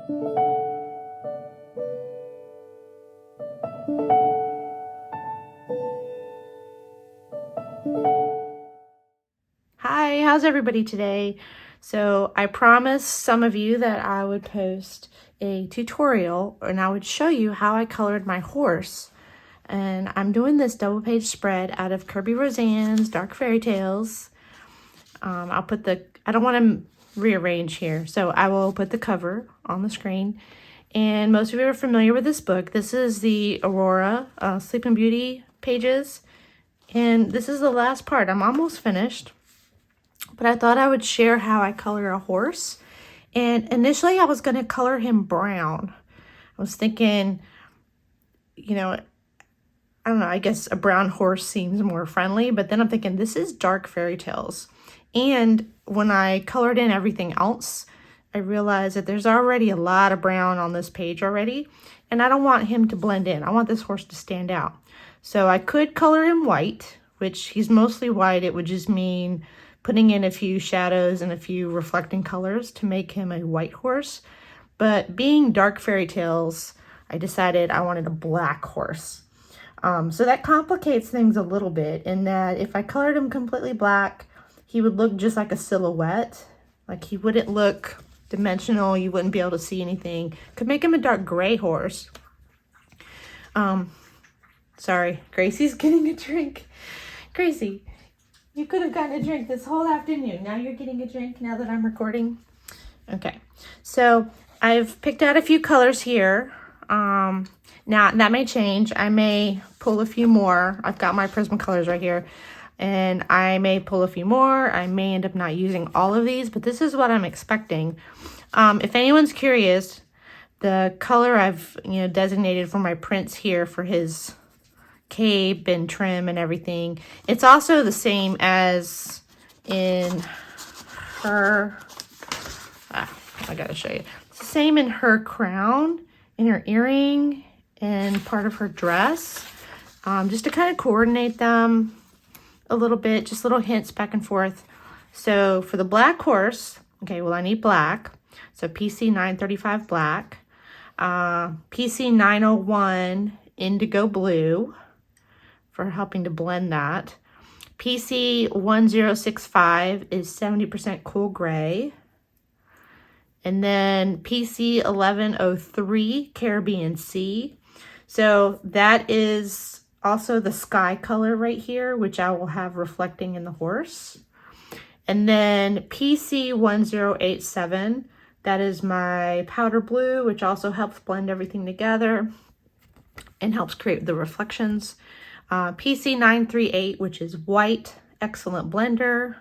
Hi, how's everybody today? So I promised some of you that I would post a tutorial and I would show you how I colored my horse. And I'm doing this double page spread out of Kerby Rosanes Dark Fairy Tales. I don't want to rearrange here, so I will put the cover on the screen. And most of you are familiar with this book. This is the Aurora Sleeping Beauty pages. And this is the last part. I'm almost finished. But I thought I would share how I color a horse. And initially I was going to color him brown. I was thinking, you know, I don't know, I guess a brown horse seems more friendly, but then I'm thinking this is Dark Fairy Tales. And when I colored in everything else, I realized that there's already a lot of brown on this page already, and I don't want him to blend in. I want this horse to stand out. So I could color him white, which he's mostly white. It would just mean putting in a few shadows and a few reflecting colors to make him a white horse. But being Dark Fairy Tales, I decided I wanted a black horse. So that complicates things a little bit in that if I colored him completely black, he would look just like a silhouette. Like he wouldn't look dimensional. You wouldn't be able to see anything. Could make him a dark gray horse. Sorry, Gracie's getting a drink. Gracie, you could have gotten a drink this whole afternoon. Now you're getting a drink now that I'm recording. Okay, so I've picked out a few colors here. Now that may change. I may pull a few more. I've got my Prismacolors right here. And I may pull a few more. I may end up not using all of these, but this is what I'm expecting. If anyone's curious, the color I've designated for my prints here for his cape and trim and everything, it's also the same as in her, I gotta show you. It's the same in her crown, in her earring, and part of her dress, just to kind of coordinate them a little bit, just little hints back and forth. So for the black horse, okay, well I need black. So PC 935 black, PC 901 indigo blue for helping to blend that. PC 1065 is 70% cool gray. And then PC 1103 Caribbean Sea. So that is also the sky color right here, which I will have reflecting in the horse. And then PC 1087, that is my powder blue, which also helps blend everything together and helps create the reflections. PC 938, which is white, excellent blender.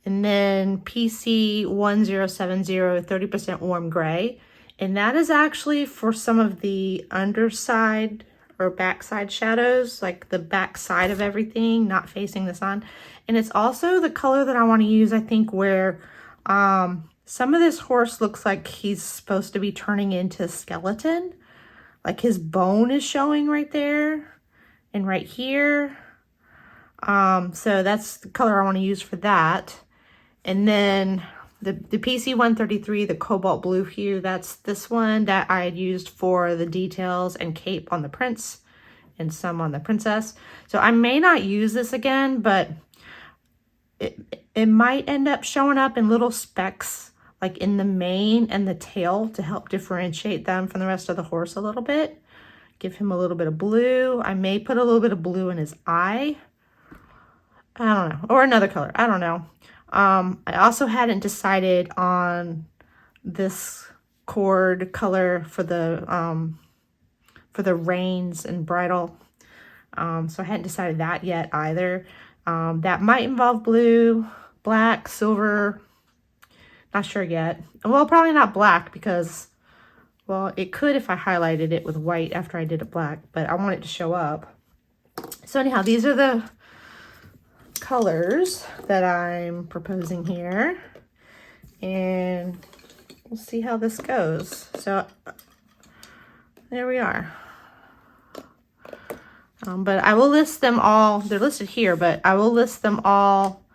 And then PC 1070, 30% warm gray. And that is actually for some of the underside or backside shadows, like the back side of everything, not facing the sun. And it's also the color that I want to use, I think, where some of this horse looks like he's supposed to be turning into a skeleton. Like his bone is showing right there and right here. So that's the color I want to use for that. And then the PC 133, the cobalt blue hue, that's this one that I had used for the details and cape on the prince and some on the princess. So I may not use this again, but it might end up showing up in little specks like in the mane and the tail to help differentiate them from the rest of the horse a little bit. Give him a little bit of blue. I may put a little bit of blue in his eye. I don't know. Or another color. I don't know. I also hadn't decided on this cord color for the reins and bridle. So I hadn't decided that yet either. That might involve blue, black, silver. Not sure yet. Well, probably not black because, well, it could if I highlighted it with white after I did it black, but I want it to show up. So anyhow, these are the colors that I'm proposing here, and we'll see how this goes. So there we are. But I will list them all. They're listed here, but I will list them all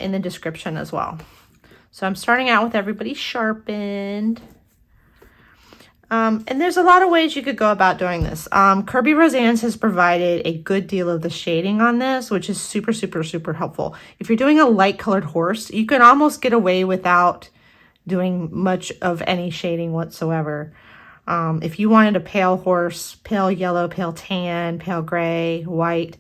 in the description as well. So I'm starting out with everybody sharpened. And there's a lot of ways you could go about doing this. Kerby Rosanes has provided a good deal of the shading on this, which is super, super, super helpful. If you're doing a light colored horse, you can almost get away without doing much of any shading whatsoever. If you wanted a pale horse, pale yellow, pale tan, pale gray, white.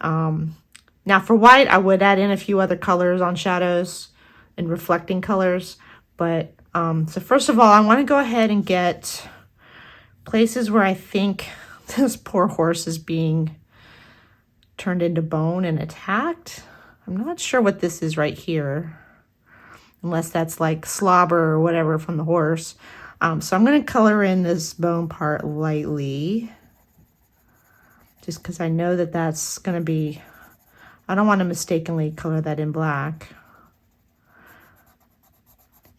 Now for white, I would add in a few other colors on shadows and reflecting colors. But so first of all, I want to go ahead and get places where I think this poor horse is being turned into bone and attacked. I'm not sure what this is right here, unless that's like slobber or whatever from the horse. So I'm going to color in this bone part lightly, just because I know that that's going to be, I don't want to mistakenly color that in black.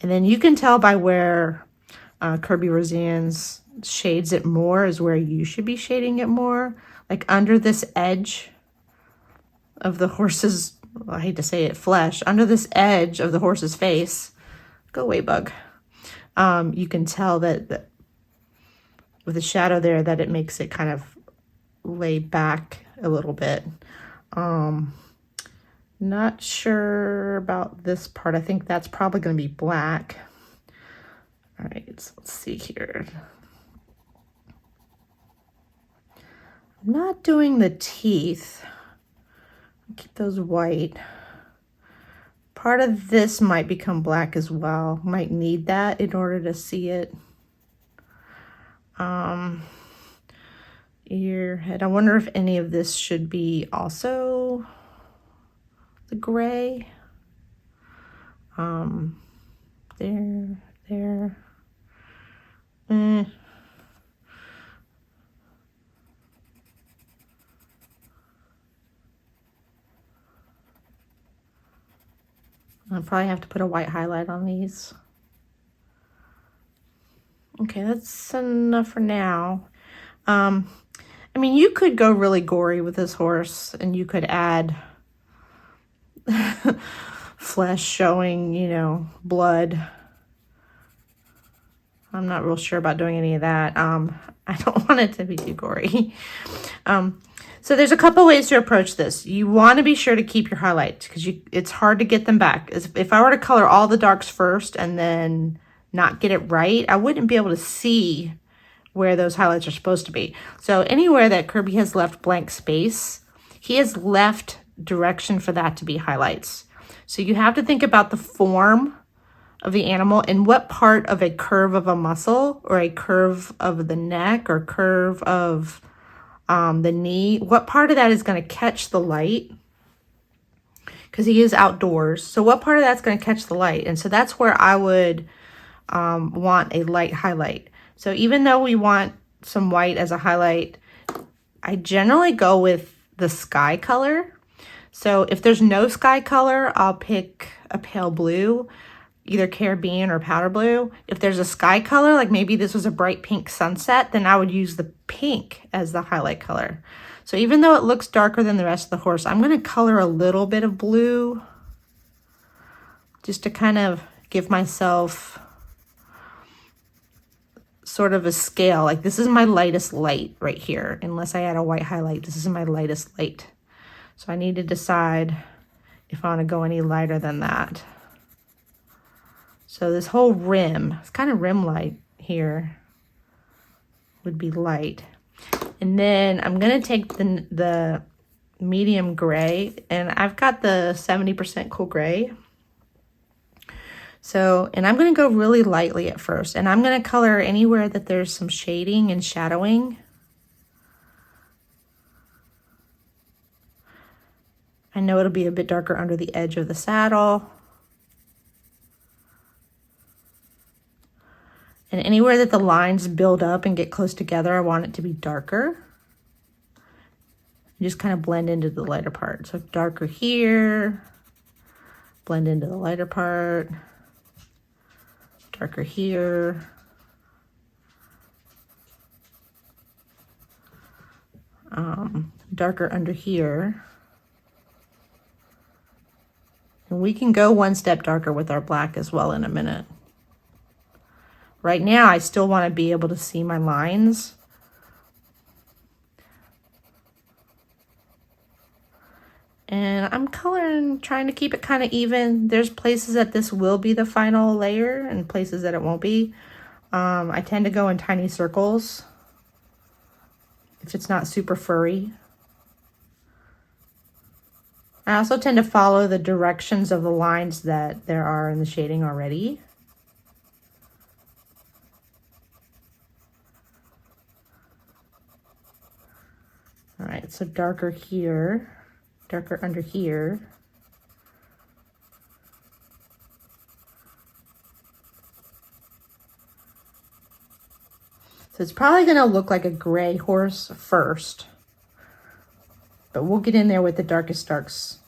And then you can tell by where Kerby Rosanes shades it more is where you should be shading it more. Like under this edge of the horse's, I hate to say it, flesh, under this edge of the horse's face. Go away, bug. You can tell that with the shadow there that it makes it kind of lay back a little bit. Not sure about this part. I think that's probably going to be black. All right, so let's see here. I'm not doing the teeth. Keep those white. Part of this might become black as well. Might need that in order to see it. Ear, head. I wonder if any of this should be also the gray. There. I'll probably have to put a white highlight on these. Okay, that's enough for now. I mean, you could go really gory with this horse, and you could add flesh showing, you know, blood. I'm not real sure about doing any of that. I don't want it to be too gory. So there's a couple ways to approach this. You want to be sure to keep your highlights because it's hard to get them back. If I were to color all the darks first and then not get it right, I wouldn't be able to see where those highlights are supposed to be. So anywhere that Kerby has left blank space, he has left direction for that to be highlights. So you have to think about the form of the animal and what part of a curve of a muscle or a curve of the neck or curve of the knee, what part of that is going to catch the light, because he is outdoors. So what part of that's going to catch the light? And so that's where I would want a light highlight. So even though we want some white as a highlight, I generally go with the sky color. So if there's no sky color, I'll pick a pale blue, either Caribbean or powder blue. If there's a sky color, like maybe this was a bright pink sunset, then I would use the pink as the highlight color. So even though it looks darker than the rest of the horse, I'm going to color a little bit of blue just to kind of give myself sort of a scale. Like this is my lightest light right here. Unless I add a white highlight, this is my lightest light. So I need to decide if I want to go any lighter than that. So this whole rim, it's kind of rim light here, would be light. And then I'm going to take the medium gray, and I've got the 70% cool gray. So, and I'm going to go really lightly at first, and I'm going to color anywhere that there's some shading and shadowing. I know it'll be a bit darker under the edge of the saddle. And anywhere that the lines build up and get close together, I want it to be darker. Just kind of blend into the lighter part. So darker here, blend into the lighter part, darker here. Darker under here. And we can go one step darker with our black as well in a minute. right now I still want to be able to see my lines. And I'm coloring, trying to keep it kind of even. There's places that this will be the final layer and places that it won't be. I tend to go in tiny circles if it's not super furry. I also tend to follow the directions of the lines that there are in the shading already. All right, so darker here, darker under here. So it's probably gonna look like a gray horse first, but we'll get in there with the darkest darks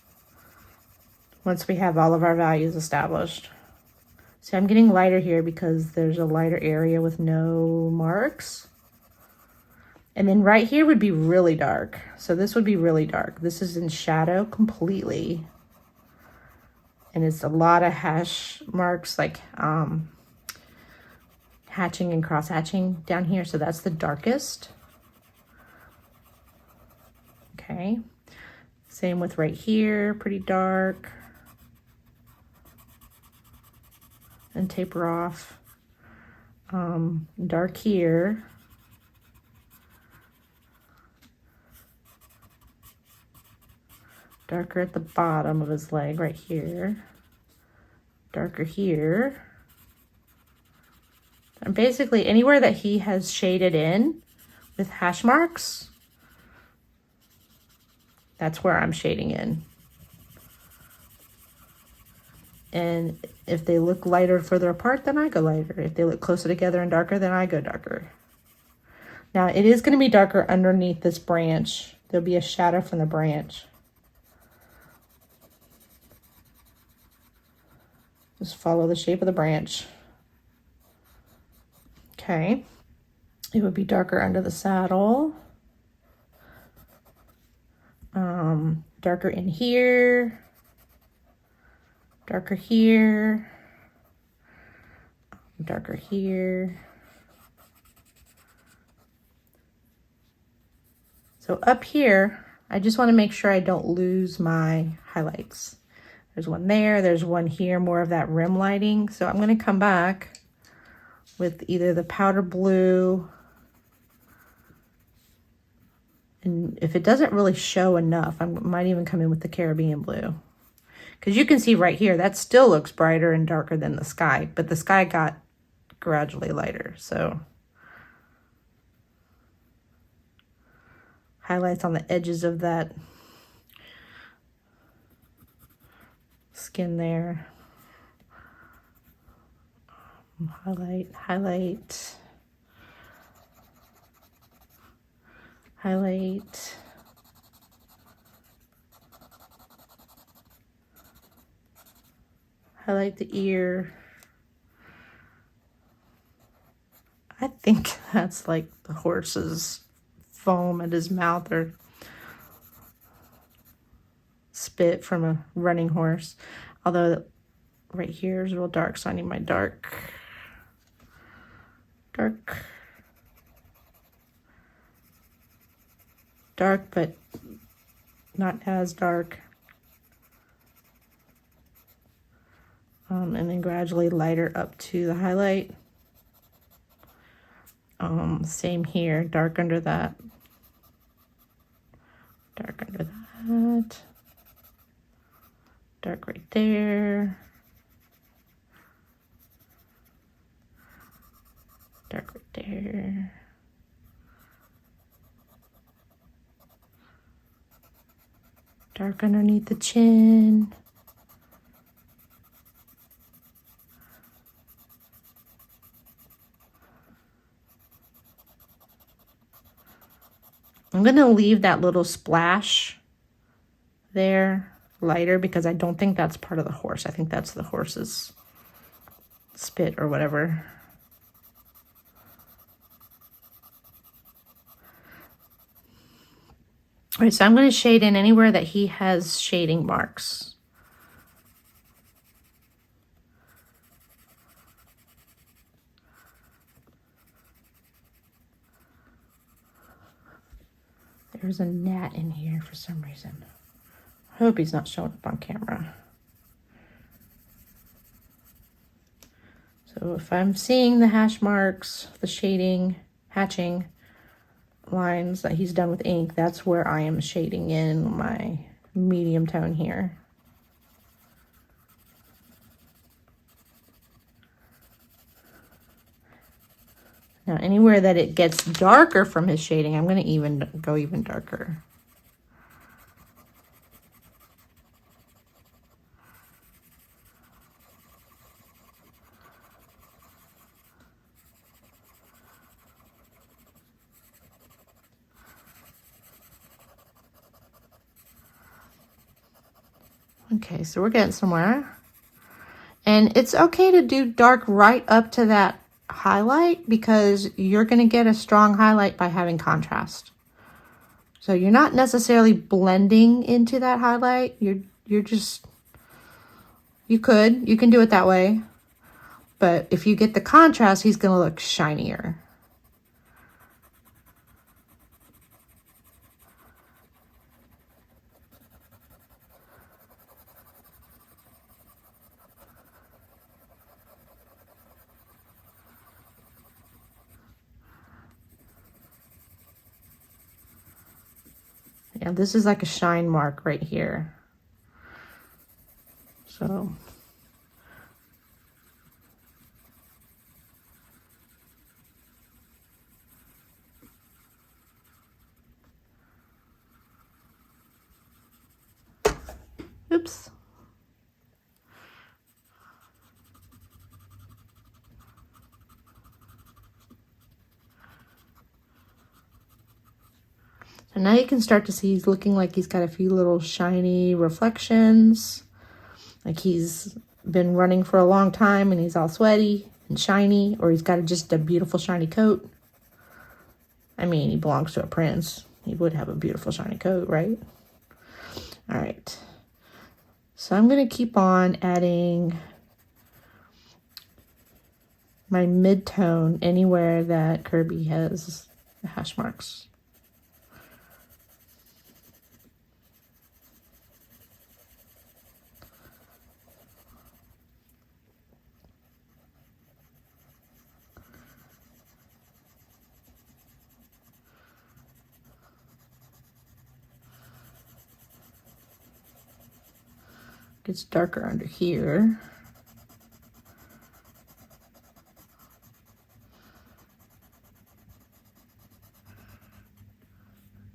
once we have all of our values established. So I'm getting lighter here because there's a lighter area with no marks. And then right here would be really dark. So this would be really dark. This is in shadow completely. And it's a lot of hash marks, like hatching and cross hatching down here. So that's the darkest. Okay. Same with right here, pretty dark. And taper off. Dark here. Darker at the bottom of his leg right here. Darker here. And basically anywhere that he has shaded in with hash marks, that's where I'm shading in. And if they look lighter further apart, then I go lighter. If they look closer together and darker, then I go darker. Now it is going to be darker underneath this branch. There'll be a shadow from the branch. Just follow the shape of the branch. Okay. It would be darker under the saddle. Darker in here. Darker here. Darker here. So up here, I just want to make sure I don't lose my highlights. There's one there, there's one here, more of that rim lighting. So I'm going to come back with either the powder blue, and if it doesn't really show enough, I might even come in with the Caribbean blue. Because you can see right here, that still looks brighter and darker than the sky, but the sky got gradually lighter. So highlights on the edges of that skin there. Highlight, highlight, highlight. Highlight the ear. I think that's like the horse's foam at his mouth or spit from a running horse. Although right here is real dark, so I need my dark, but not as dark. And then gradually lighter up to the highlight. Same here, dark under that. Dark under that. Dark right there. Dark right there. Dark underneath the chin. I'm going to leave that little splash there lighter because I don't think that's part of the horse. I think that's the horse's spit or whatever. All right, so I'm going to shade in anywhere that he has shading marks. There's a gnat in here for some reason. I hope he's not showing up on camera. So if I'm seeing the hash marks, the shading, hatching lines that he's done with ink, that's where I am shading in my medium tone here. Now anywhere that it gets darker from his shading, I'm going to go even darker. Okay, so we're getting somewhere. And it's okay to do dark right up to that highlight because you're going to get a strong highlight by having contrast. So you're not necessarily blending into that highlight. You're just, you can do it that way. But if you get the contrast, he's going to look shinier. Yeah, this is like a shine mark right here. So oops. So now you can start to see he's looking like he's got a few little shiny reflections. Like he's been running for a long time and he's all sweaty and shiny, or he's got just a beautiful shiny coat. I mean, he belongs to a prince. He would have a beautiful shiny coat, right? All right. So I'm going to keep on adding my mid-tone anywhere that Kerby has the hash marks. Gets darker under here.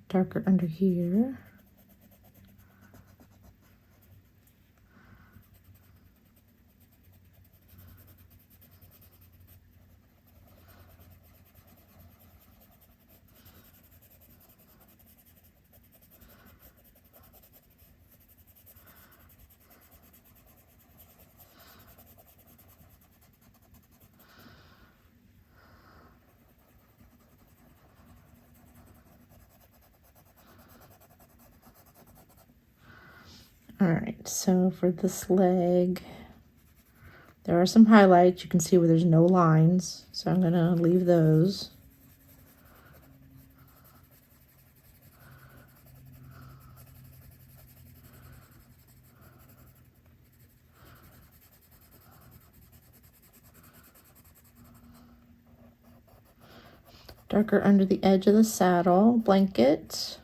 Darker under here. All right, so for this leg, there are some highlights. You can see where there's no lines, so I'm going to leave those. Darker under the edge of the saddle blanket.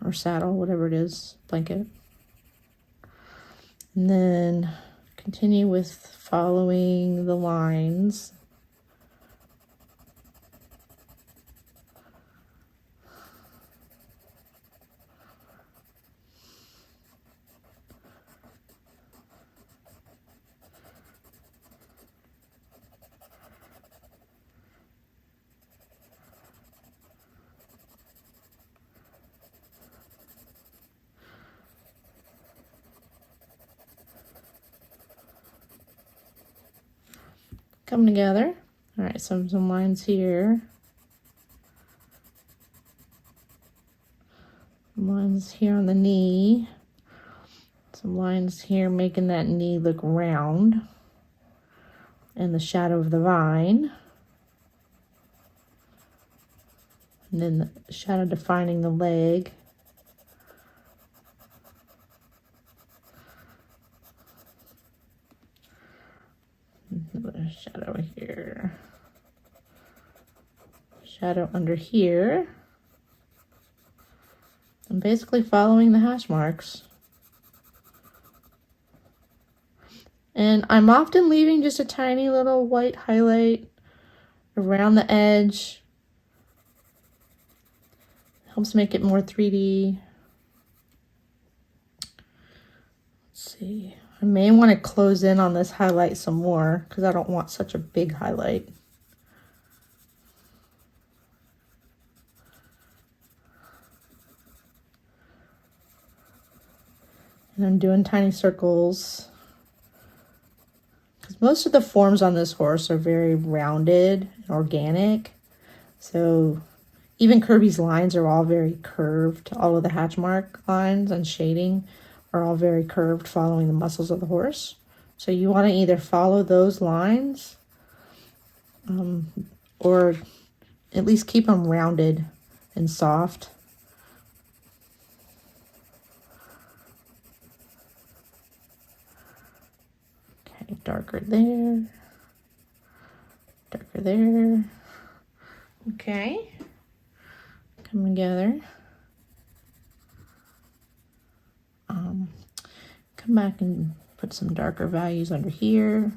Or saddle, whatever it is, blanket. And then continue with following the lines. Come together. All right, some lines here. Some lines here on the knee. Some lines here making that knee look round. And the shadow of the vine. And then the shadow defining the leg. Another shadow here. Shadow under here. I'm basically following the hash marks. And I'm often leaving just a tiny little white highlight around the edge. Helps make it more 3D. Let's see. I may want to close in on this highlight some more because I don't want such a big highlight. And I'm doing tiny circles because most of the forms on this horse are very rounded and organic. So even Kerby's lines are all very curved. All of the hatch mark lines and shading are all very curved, following the muscles of the horse. So you want to either follow those lines or at least keep them rounded and soft. Okay, darker there, darker there. Okay, come together. Come back and put some darker values under here.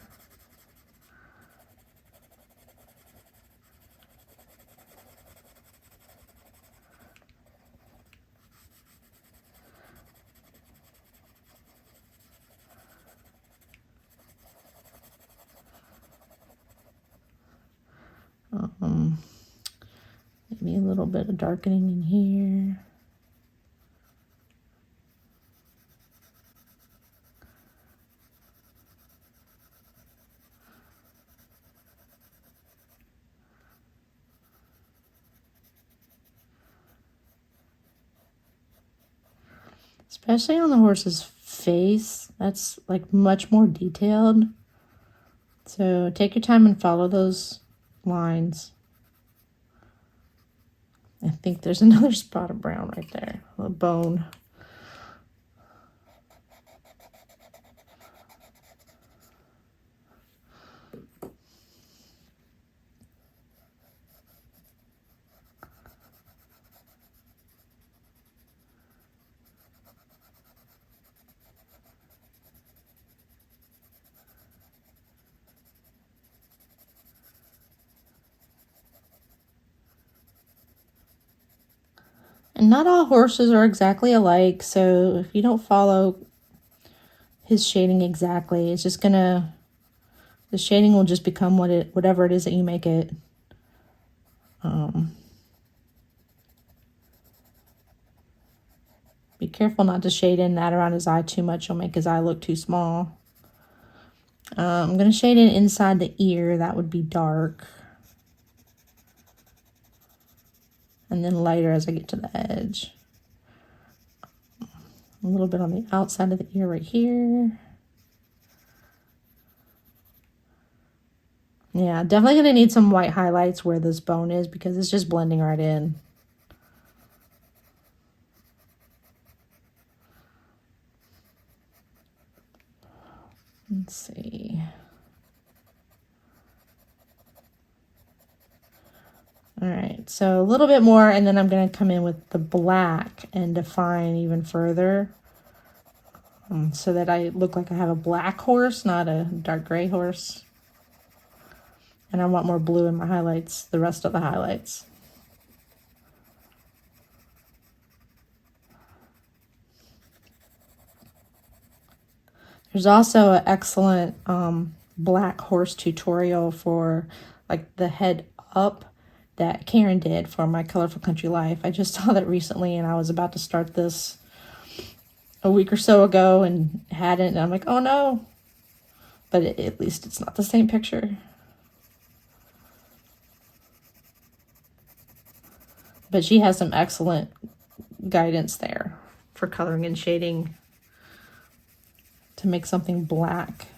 Maybe a little bit of darkening in here. Especially on the horse's face, that's like much more detailed. So take your time and follow those lines. I think there's another spot of brown right there, a bone. And not all horses are exactly alike, so if you don't follow his shading exactly, it's just gonna, the shading will just become whatever it is that you make it. Be careful not to shade in that around his eye too much. You'll make his eye look too small. I'm gonna shade in inside the ear. That would be dark. And then lighter as I get to the edge. A little bit on the outside of the ear right here. Yeah, definitely gonna need some white highlights where this bone is because it's just blending right in. Let's see. All right, so a little bit more, and then I'm going to come in with the black and define even further so that I look like I have a black horse, not a dark gray horse. And I want more blue in my highlights, the rest of the highlights. There's also an excellent black horse tutorial for like the head up that Karen did for my Colourful Country Life. I just saw that recently and I was about to start this a week or so ago and hadn't, and I'm like, oh no. But at least it's not the same picture. But she has some excellent guidance there for coloring and shading to make something black.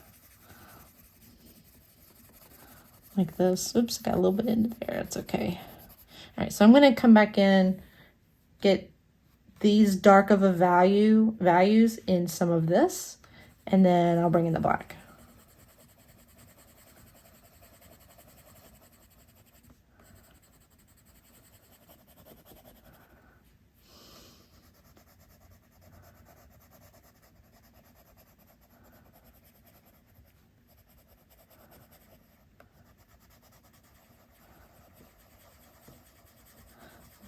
Like this. Oops, I got a little bit into there. It's okay. All right, so I'm going to come back in, get these dark of a values in some of this, and then I'll bring in the black.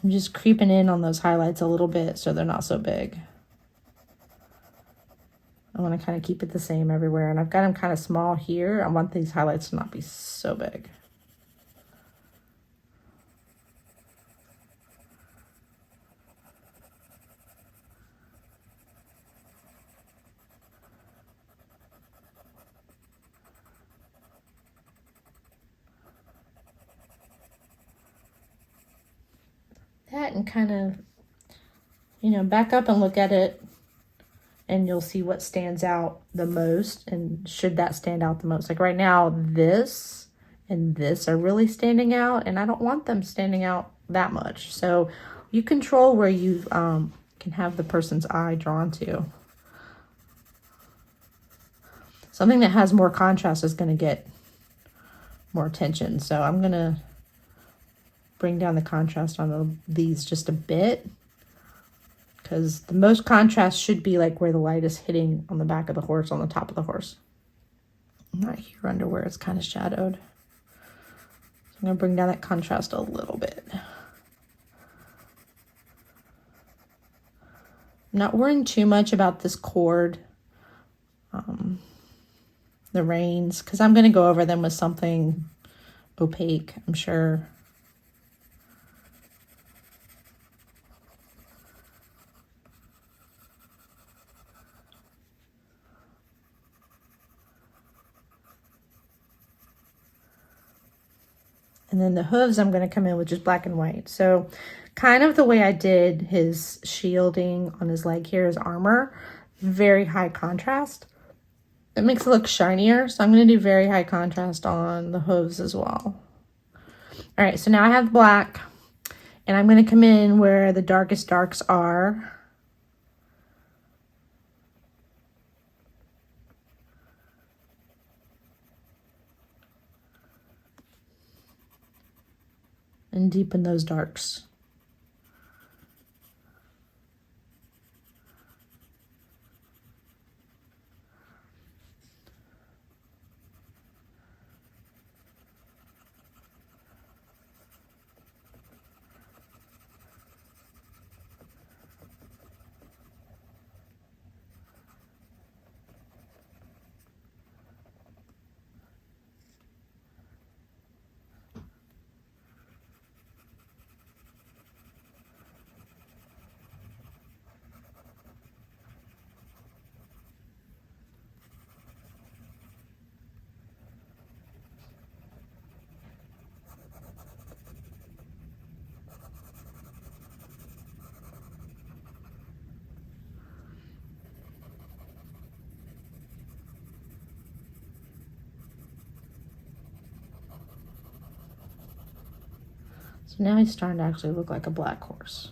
I'm just creeping in on those highlights a little bit so they're not so big. I want to kind of keep it the same everywhere, and I've got them kind of small here. I want these highlights to not be so big. That, and kind of, you know, back up and look at it, and you'll see what stands out the most, and should that stand out the most. Like right now, this and this are really standing out, and I don't want them standing out that much. So you control where you can have the person's eye drawn to. Something that has more contrast is going to get more attention. So I'm going to bring down the contrast on these just a bit, because the most contrast should be like where the light is hitting on the back of the horse, on the top of the horse. Not here under where it's kind of shadowed. So I'm going to bring down that contrast a little bit. I'm not worrying too much about this cord, the reins, because I'm going to go over them with something opaque, I'm sure. And then the hooves, I'm going to come in with just black and white. So kind of the way I did his shielding on his leg here, his armor, very high contrast. It makes it look shinier. So I'm going to do very high contrast on the hooves as well. All right, so now I have black, and I'm going to come in where the darkest darks are. And deepen those darks. So now he's starting to actually look like a black horse.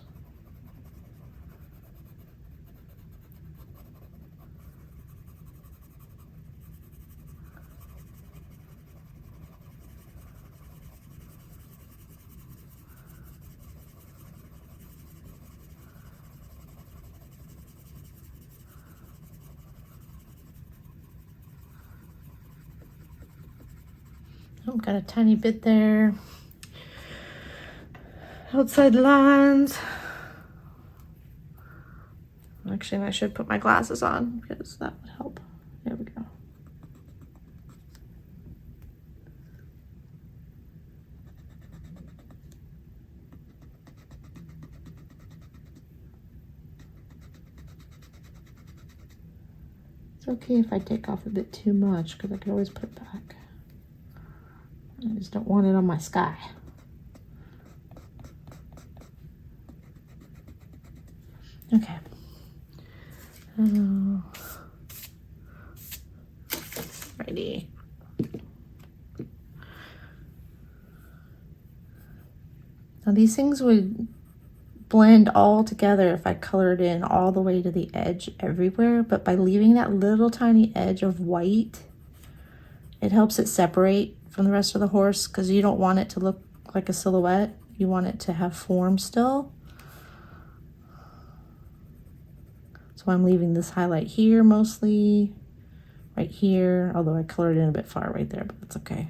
I've got a tiny bit there. Outside lines. Actually, I should put my glasses on because that would help. There we go. It's okay if I take off a bit too much because I can always put it back. I just don't want it on my sky. Okay. Righty. Now these things would blend all together if I colored in all the way to the edge everywhere, but by leaving that little tiny edge of white, it helps it separate from the rest of the horse, because you don't want it to look like a silhouette. You want it to have form still. So I'm leaving this highlight here mostly, right here, although I colored in a bit far right there, but that's okay.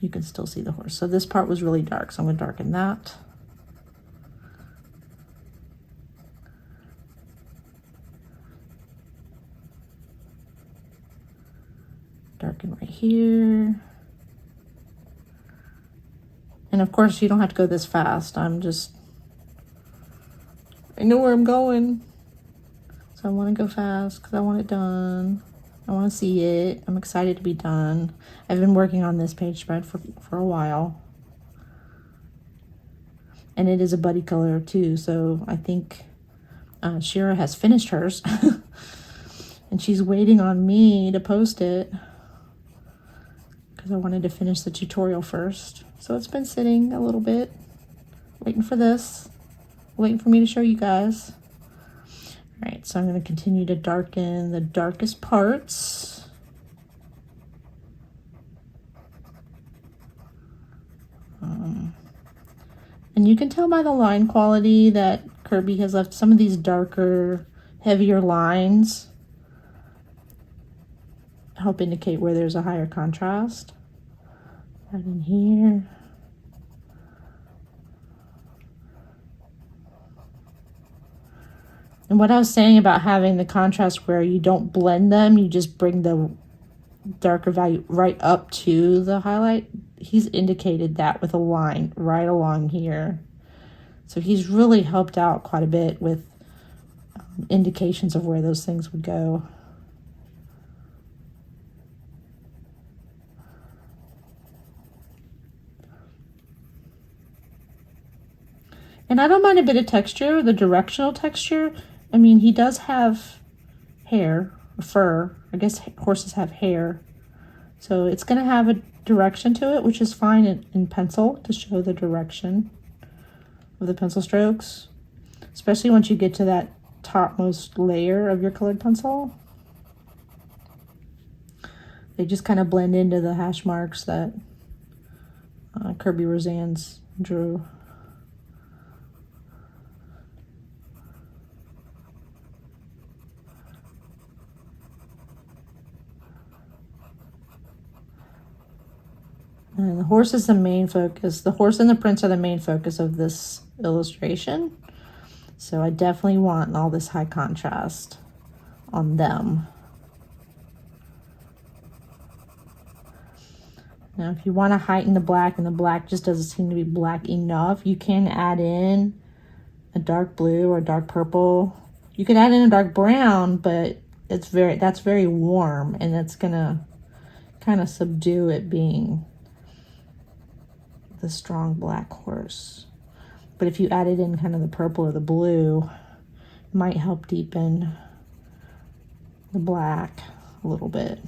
You can still see the horse. So this part was really dark, so I'm gonna darken that. Darken right here. And of course you don't have to go this fast. I know where I'm going. So I want to go fast because I want it done. I want to see it. I'm excited to be done. I've been working on this page spread for a while. And it is a buddy color too. So I think Shira has finished hers. And she's waiting on me to post it, because I wanted to finish the tutorial first. So it's been sitting a little bit, waiting for this, waiting for me to show you guys. All right, so I'm going to continue to darken the darkest parts. And you can tell by the line quality that Kerby has left some of these darker, heavier lines help indicate where there's a higher contrast. Right in here. And what I was saying about having the contrast where you don't blend them, you just bring the darker value right up to the highlight. He's indicated that with a line right along here. So he's really helped out quite a bit with indications of where those things would go. And I don't mind a bit of texture, the directional texture. I mean, he does have hair, fur. I guess horses have hair. So it's going to have a direction to it, which is fine in pencil to show the direction of the pencil strokes, especially once you get to that topmost layer of your colored pencil. They just kind of blend into the hash marks that Kerby Rosanes drew. And the horse is the main focus. The horse and the prince are the main focus of this illustration. So I definitely want all this high contrast on them. Now, if you want to heighten the black and the black just doesn't seem to be black enough, you can add in a dark blue or dark purple. You can add in a dark brown, but that's very warm, and that's gonna kind of subdue it being the strong black horse. But if you added in kind of the purple or the blue, it might help deepen the black a little bit.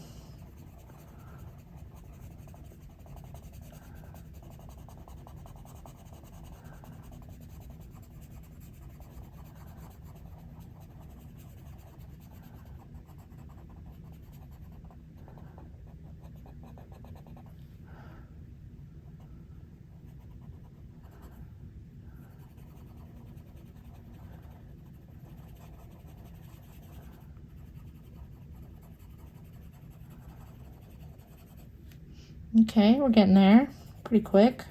Okay, we're getting there pretty quick.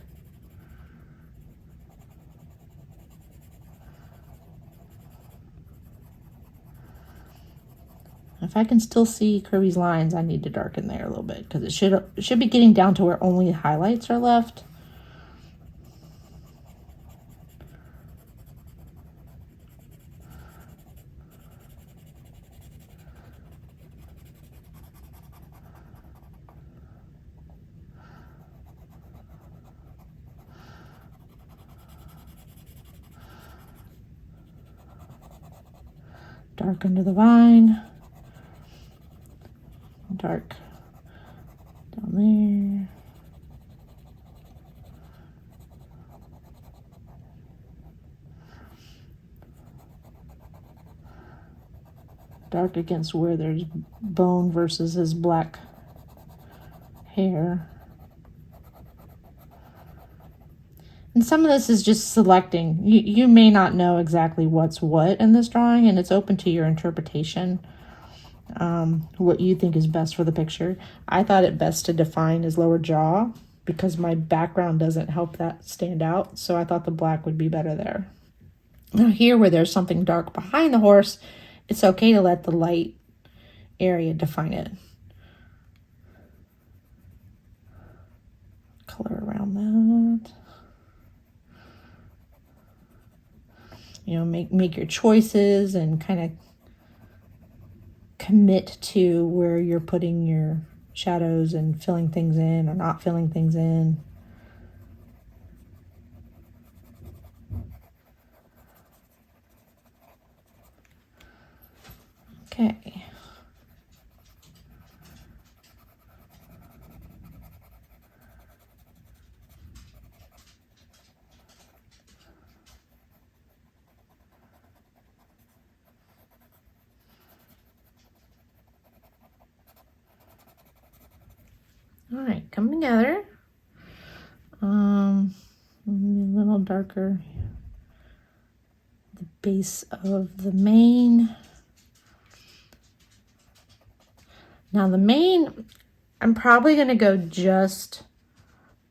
If I can still see Kerby's lines, I need to darken there a little bit, because it should be getting down to where only highlights are left. Dark under the vine. Dark down there. dark against where there's bone versus his black hair. And some of this is just selecting. You may not know exactly what's what in this drawing, and it's open to your interpretation, what you think is best for the picture. I thought it best to define his lower jaw because my background doesn't help that stand out, so I thought the black would be better there. Now here where there's something dark behind the horse, it's okay to let the light area define it. Color around that. You know, make your choices and kind of commit to where you're putting your shadows and filling things in or not filling things in. Okay. All right, coming together. A little darker. The base of the mane. Now the mane, I'm probably going to go just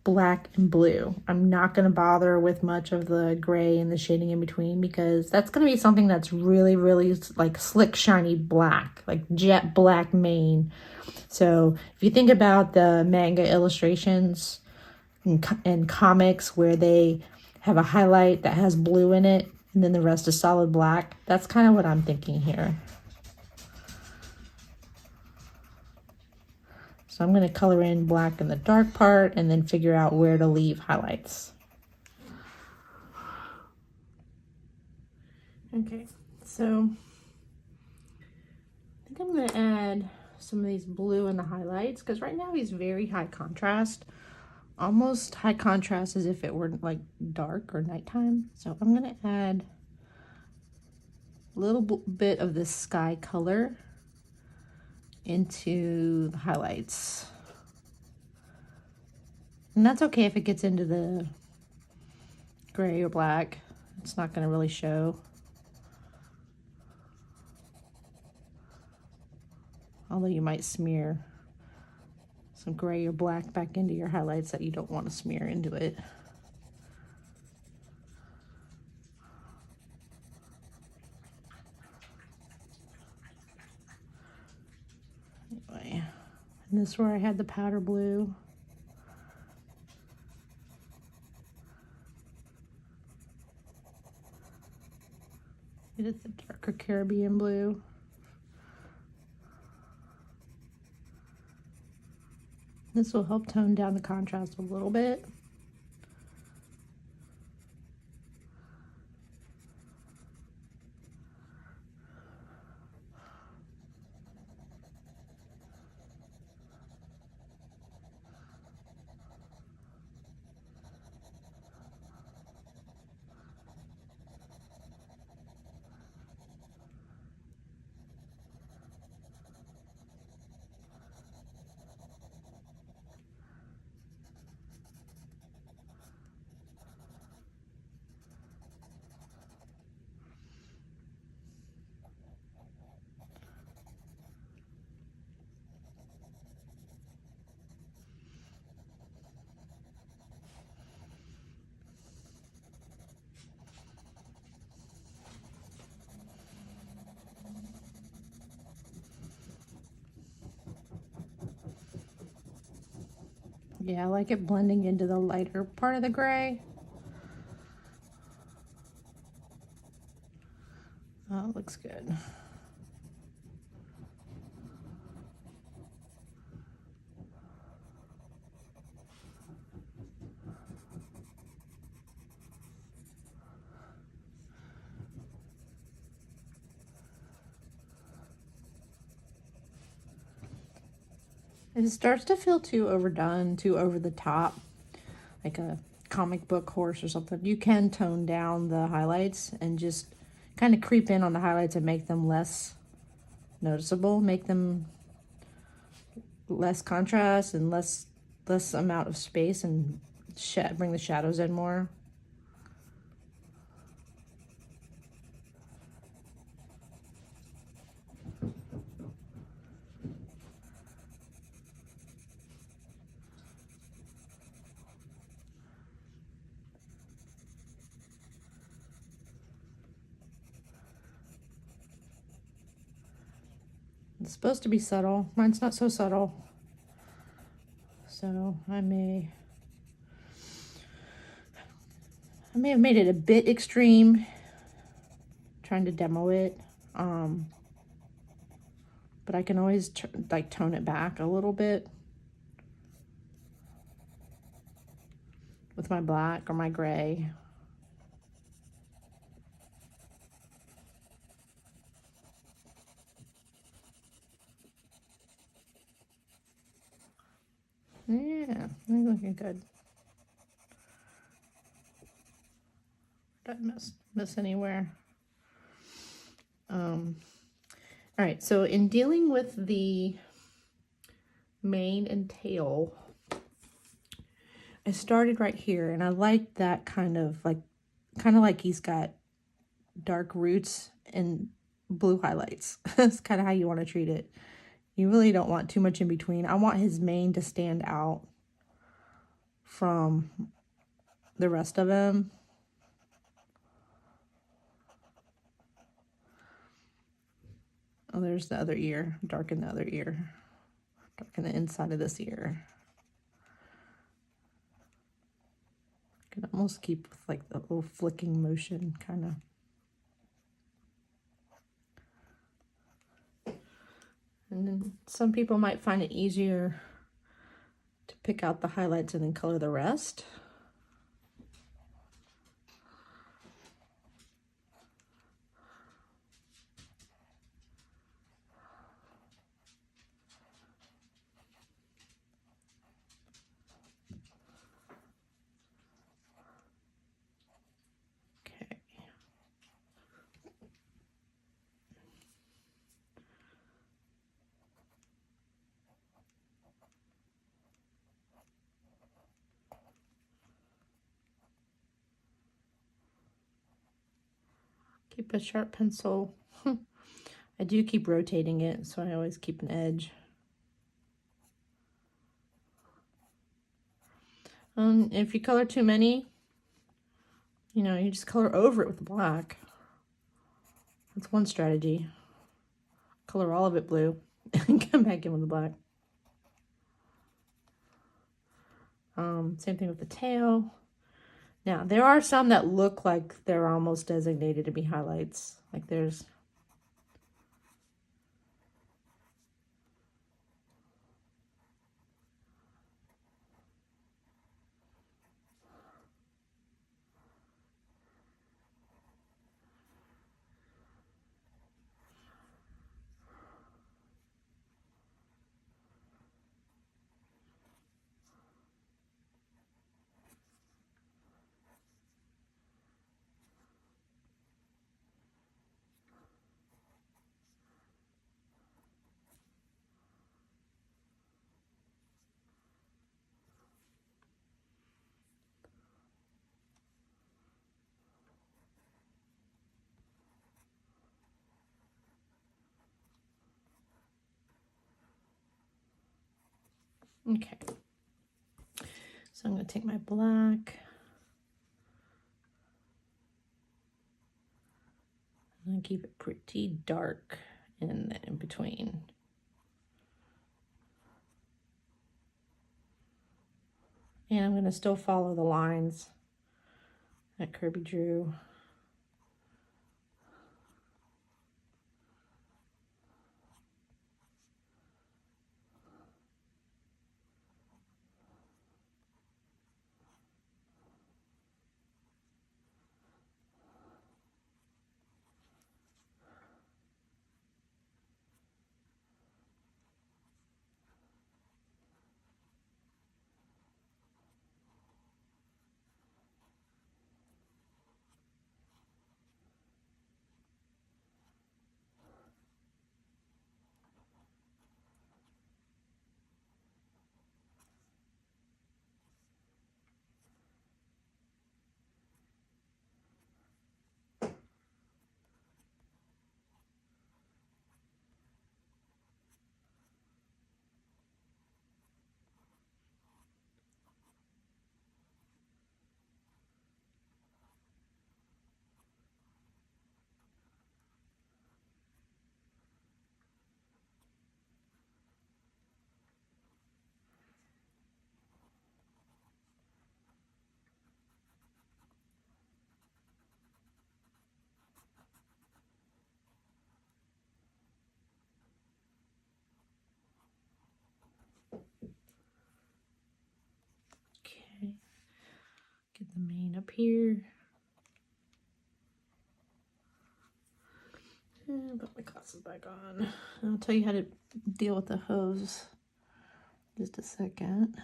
black and blue. I'm not going to bother with much of the gray and the shading in between because that's going to be something that's really, really like slick, shiny black, like jet black mane. So if you think about the manga illustrations and comics where they have a highlight that has blue in it and then the rest is solid black, that's kind of what I'm thinking here. So I'm going to color in black in the dark part and then figure out where to leave highlights. Okay, so I think I'm going to add some of these blue in the highlights because right now he's very high contrast, almost high contrast as if it were like dark or nighttime. So I'm going to add a little bit of this sky color into the highlights. And that's okay if it gets into the gray or black. It's not going to really show. Although you might smear some gray or black back into your highlights that you don't want to smear into it. Anyway, and this is where I had the powder blue. It is the darker Caribbean blue. This will help tone down the contrast a little bit. Yeah, I like it blending into the lighter part of the gray. Oh, it looks good. If it starts to feel too overdone, too over the top, like a comic book horse or something, you can tone down the highlights and just kind of creep in on the highlights and make them less noticeable, make them less contrast and less amount of space, and bring the shadows in more. It's supposed to be subtle. Mine's not so subtle. So I may have made it a bit extreme trying to demo it. But I can always like tone it back a little bit with my black or my gray. Yeah, they're looking good. Don't miss anywhere. All right, so in dealing with the mane and tail, I started right here, and I like that kind of like he's got dark roots and blue highlights. That's kind of how you want to treat it. You really don't want too much in between. I want his mane to stand out from the rest of him. Oh, there's the other ear. Darken the other ear. Darken the inside of this ear. I can almost keep with like the little flicking motion, kind of. And then some people might find it easier to pick out the highlights and then color the rest. Okay. Keep a sharp pencil. I do keep rotating it, so I always keep an edge. If you color too many, you know, you just color over it with black. That's one strategy. Color all of it blue and come back in with the black. Same thing with the tail. Now, there are some that look like they're almost designated to be highlights. Like there's... Okay. So I'm going to take my black and keep it pretty dark in between. And I'm going to still follow the lines that Kerby drew. the mane up here. And put my glasses back on. And I'll tell you how to deal with the hose in just a second.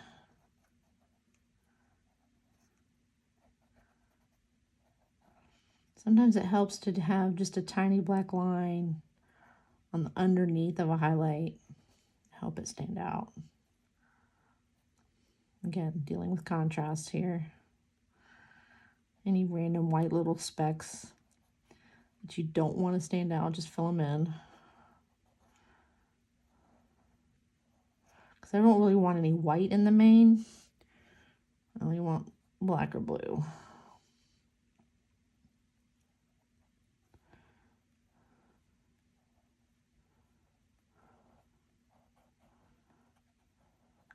Sometimes it helps to have just a tiny black line on the underneath of a highlight, help it stand out. Again, dealing with contrast here. Any random white little specks that you don't want to stand out, just fill them in. Because I don't really want any white in the mane. I only want black or blue.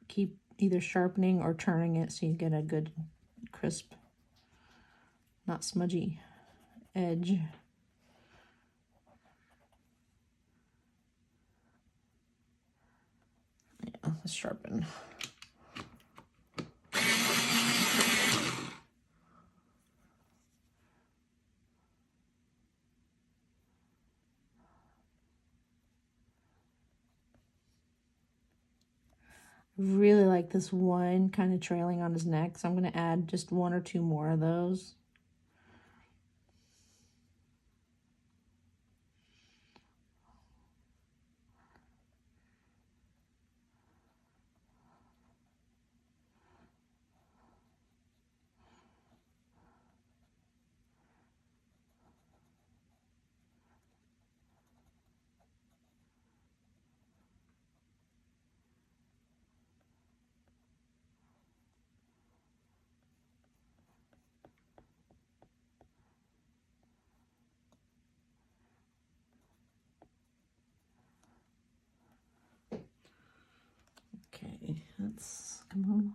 Keep either sharpening or turning it so you get a good crisp, not smudgy edge. Yeah, let's sharpen. Really like this one kind of trailing on his neck, so I'm going to add just one or two more of those. Okay, let's come on.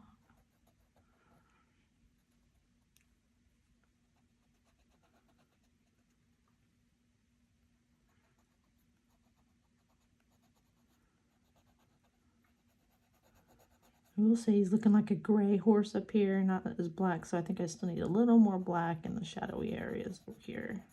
I will say he's looking like a gray horse up here, not as black, so I think I still need a little more black in the shadowy areas over here.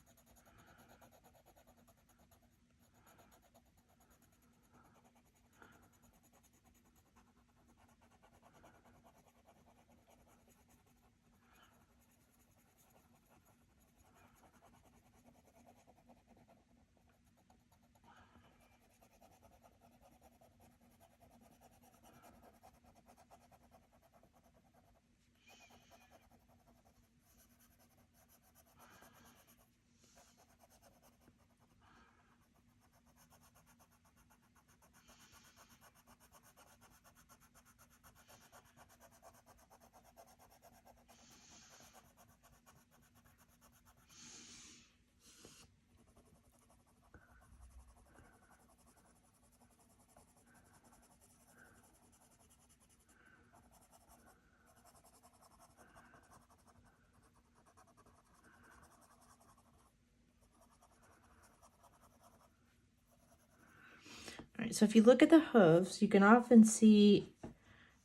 All right, so if you look at the hooves, you can often see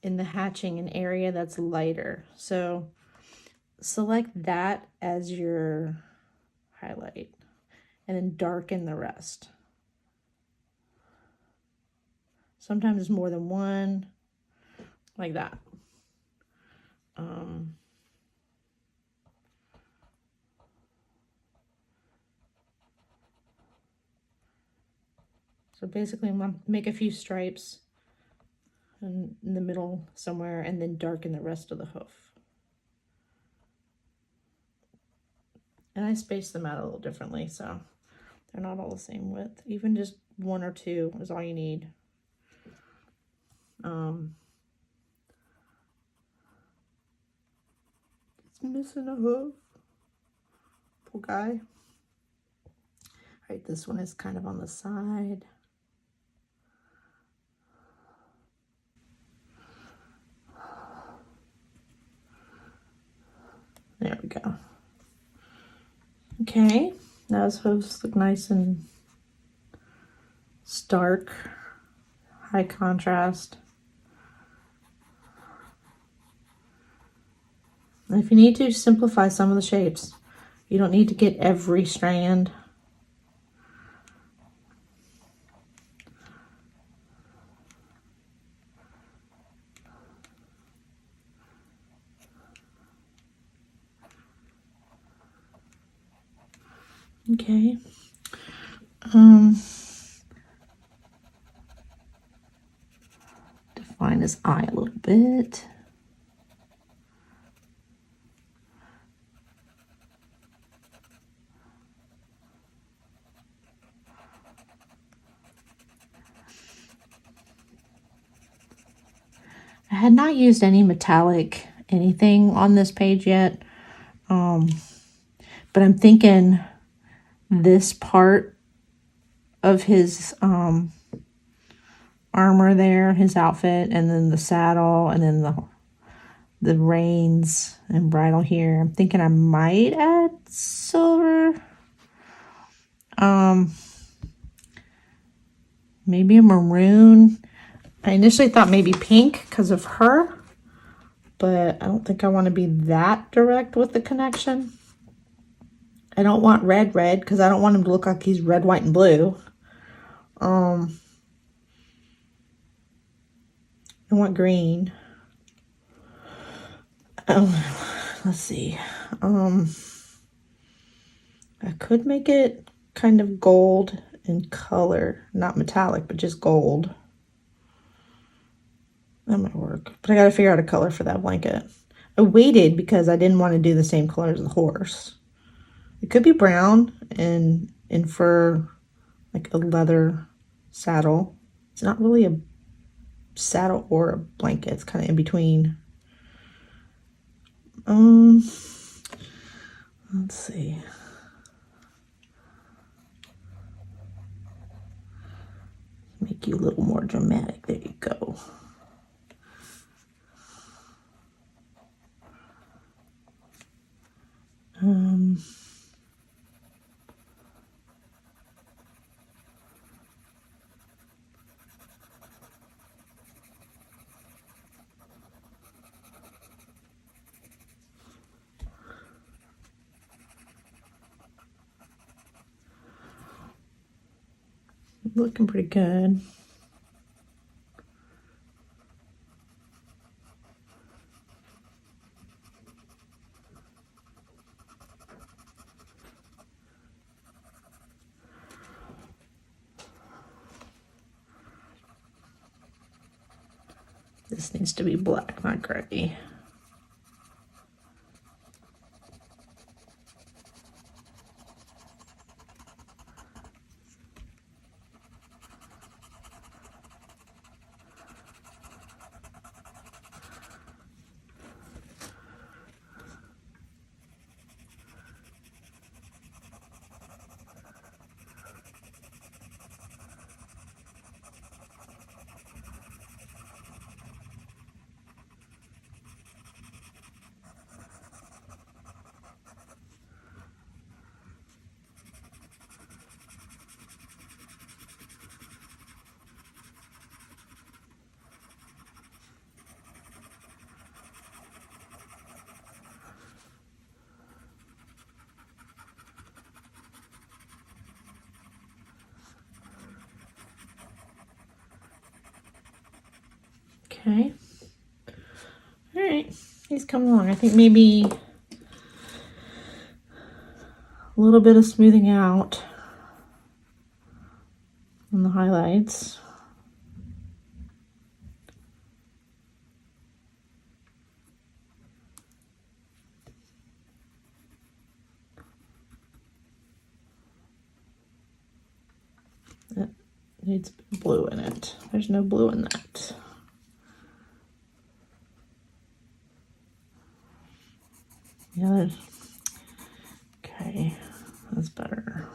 in the hatching an area that's lighter. So select that as your highlight and then darken the rest. Sometimes it's more than one, like that. So basically I'm gonna make a few stripes in the middle somewhere and then darken the rest of the hoof. And I space them out a little differently, so they're not all the same width. Even just one or two is all you need. It's missing a hoof. Poor guy. All right, this one is kind of on the side. There we go. Okay, now his hooves look nice and stark, high contrast. And if you need to, simplify some of the shapes. You don't need to get every strand. Okay. Define his eye a little bit. I had not used any metallic anything on this page yet. But I'm thinking this part of his armor there, his outfit, and then the saddle, and then the reins and bridle here. I'm thinking I might add silver. Maybe a maroon. I initially thought maybe pink because of her, but I don't think I want to be that direct with the connection. I don't want red because I don't want him to look like he's red, white, and blue. I want green. Let's see. I could make it kind of gold in color, not metallic, but just gold. That might work, but I gotta figure out a color for that blanket. I waited because I didn't want to do the same color as the horse. It could be brown and fur, like a leather saddle. It's not really a saddle or a blanket. It's kind of in between. Let's see. Make you a little more dramatic. There you go. Looking pretty good. This needs to be black, not gray. Okay. All right. He's coming along. I think maybe a little bit of smoothing out on the highlights. That needs blue in it. There's no blue in that. Yeah, okay, that's better.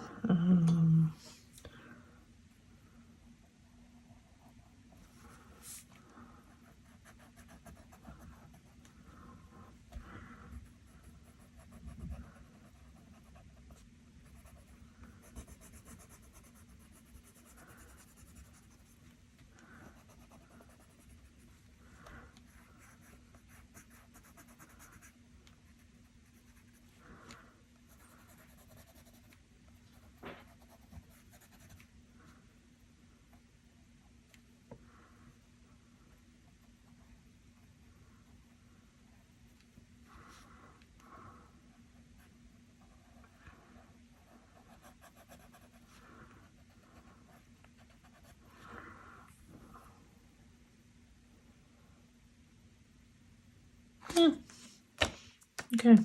Okay.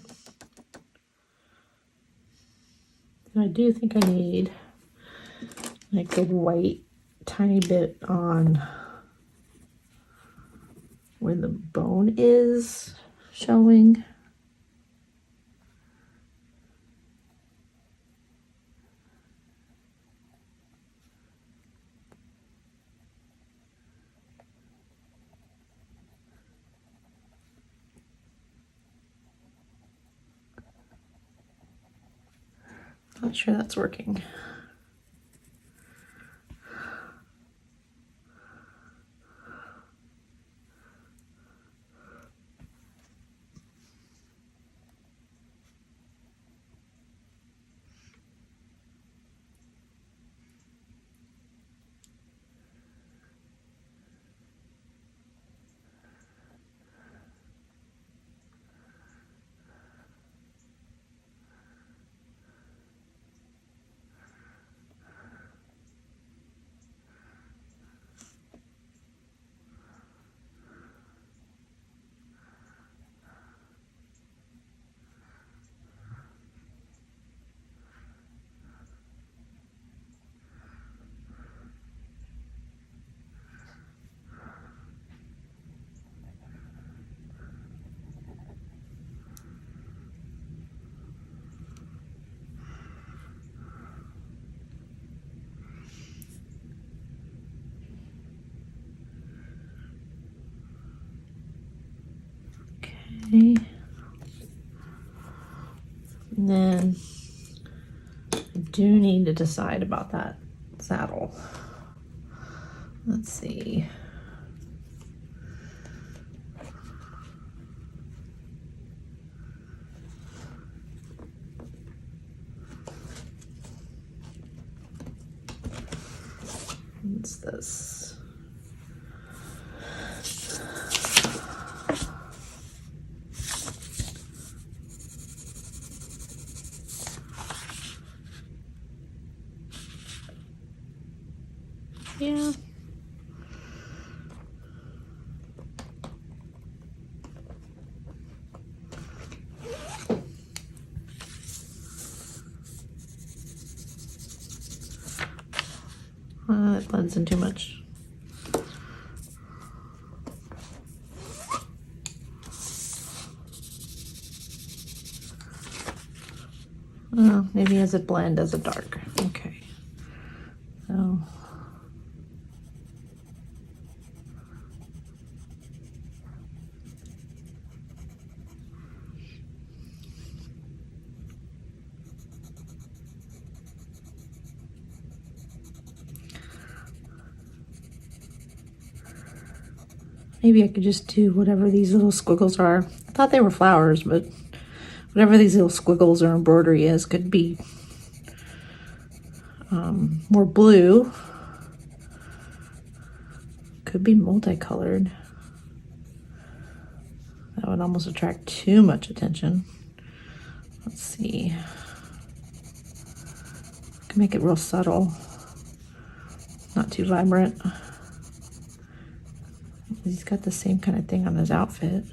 And I do think I need like a white tiny bit on where the bone is showing. Not sure that's working. Okay. And then I do need to decide about that saddle. Let's see. What's this? Yeah. It blends in too much. Oh, maybe as a blend, as a dark. Okay. So. Maybe I could just do whatever these little squiggles are. I thought they were flowers, but whatever these little squiggles or embroidery is could be more blue. Could be multicolored. That would almost attract too much attention. Let's see. I can make it real subtle, not too vibrant. He's got the same kind of thing on his outfit.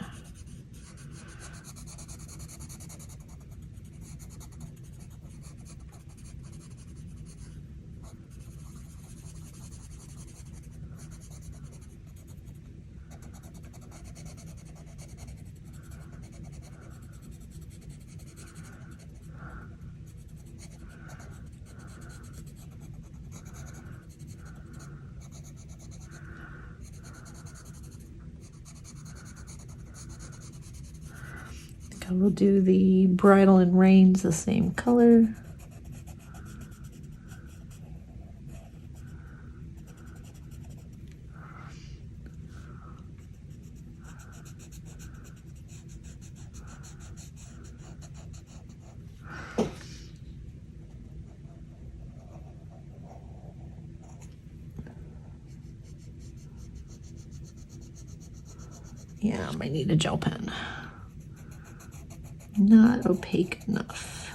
I will do the bridle and reins the same color. Yeah, I might need a gel pen. Not opaque enough.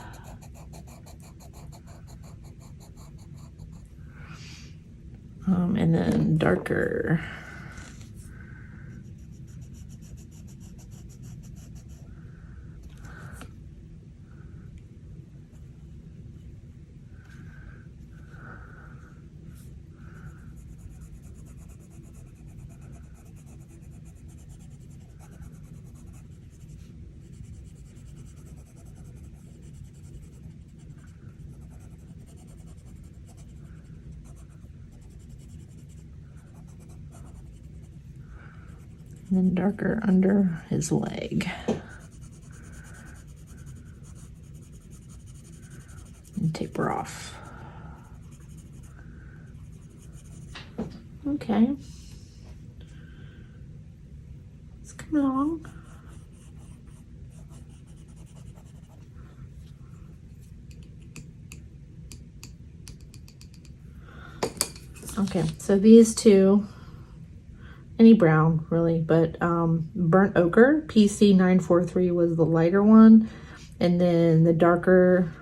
And then darker. And then darker under his leg. And taper off. Okay. Let's come along. Okay, so these two, any brown really, but burnt ochre, PC 943 was the lighter one, and then the darker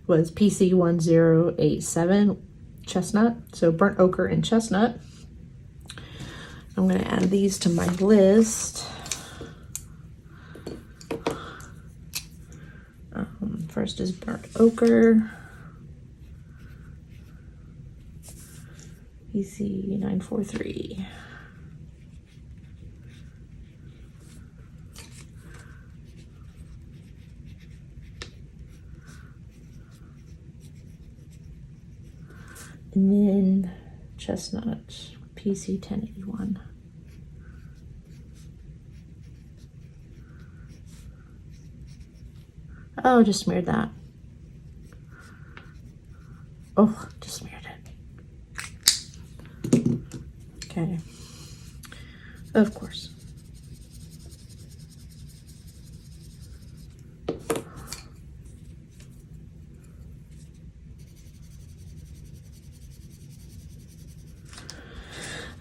was PC 1087 chestnut. So burnt ochre and chestnut. I'm gonna add these to my list. First is burnt ochre. PC 943. And then chestnut, PC 1081. Oh, just smeared that. Oh, just smeared it. Okay. Of course.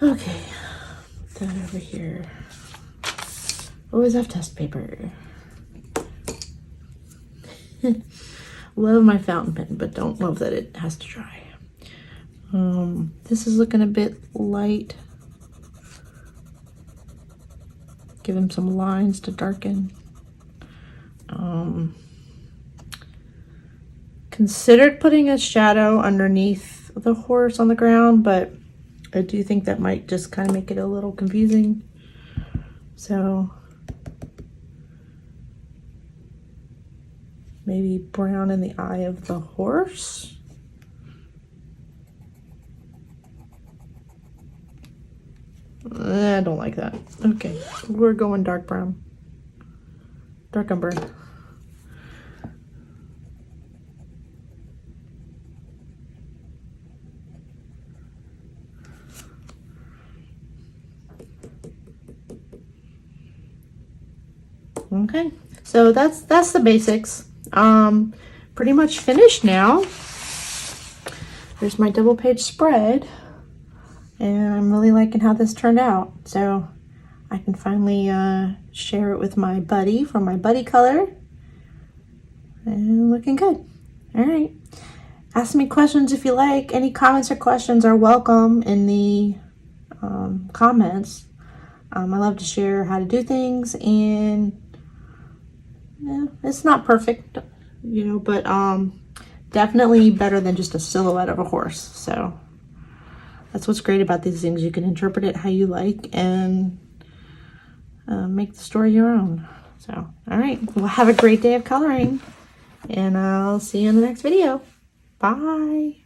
Okay, put that over here. Always have test paper. Love my fountain pen, but don't love that it has to dry. This is looking a bit light. Give him some lines to darken. Considered putting a shadow underneath the horse on the ground, but I do think that might just kind of make it a little confusing. So maybe brown in the eye of the horse. I don't like that. Okay, we're going dark brown. Dark umber. Okay, so that's the basics. Pretty much finished now. There's my double page spread, and I'm really liking how this turned out. So I can finally share it with my buddy from my buddy color, and looking good. All right, ask me questions if you like. Any comments or questions are welcome in the comments. I love to share how to do things, and yeah, it's not perfect, you know, but definitely better than just a silhouette of a horse. So that's what's great about these things. You can interpret it how you like and make the story your own. So, all right, well, have a great day of coloring, and I'll see you in the next video. Bye.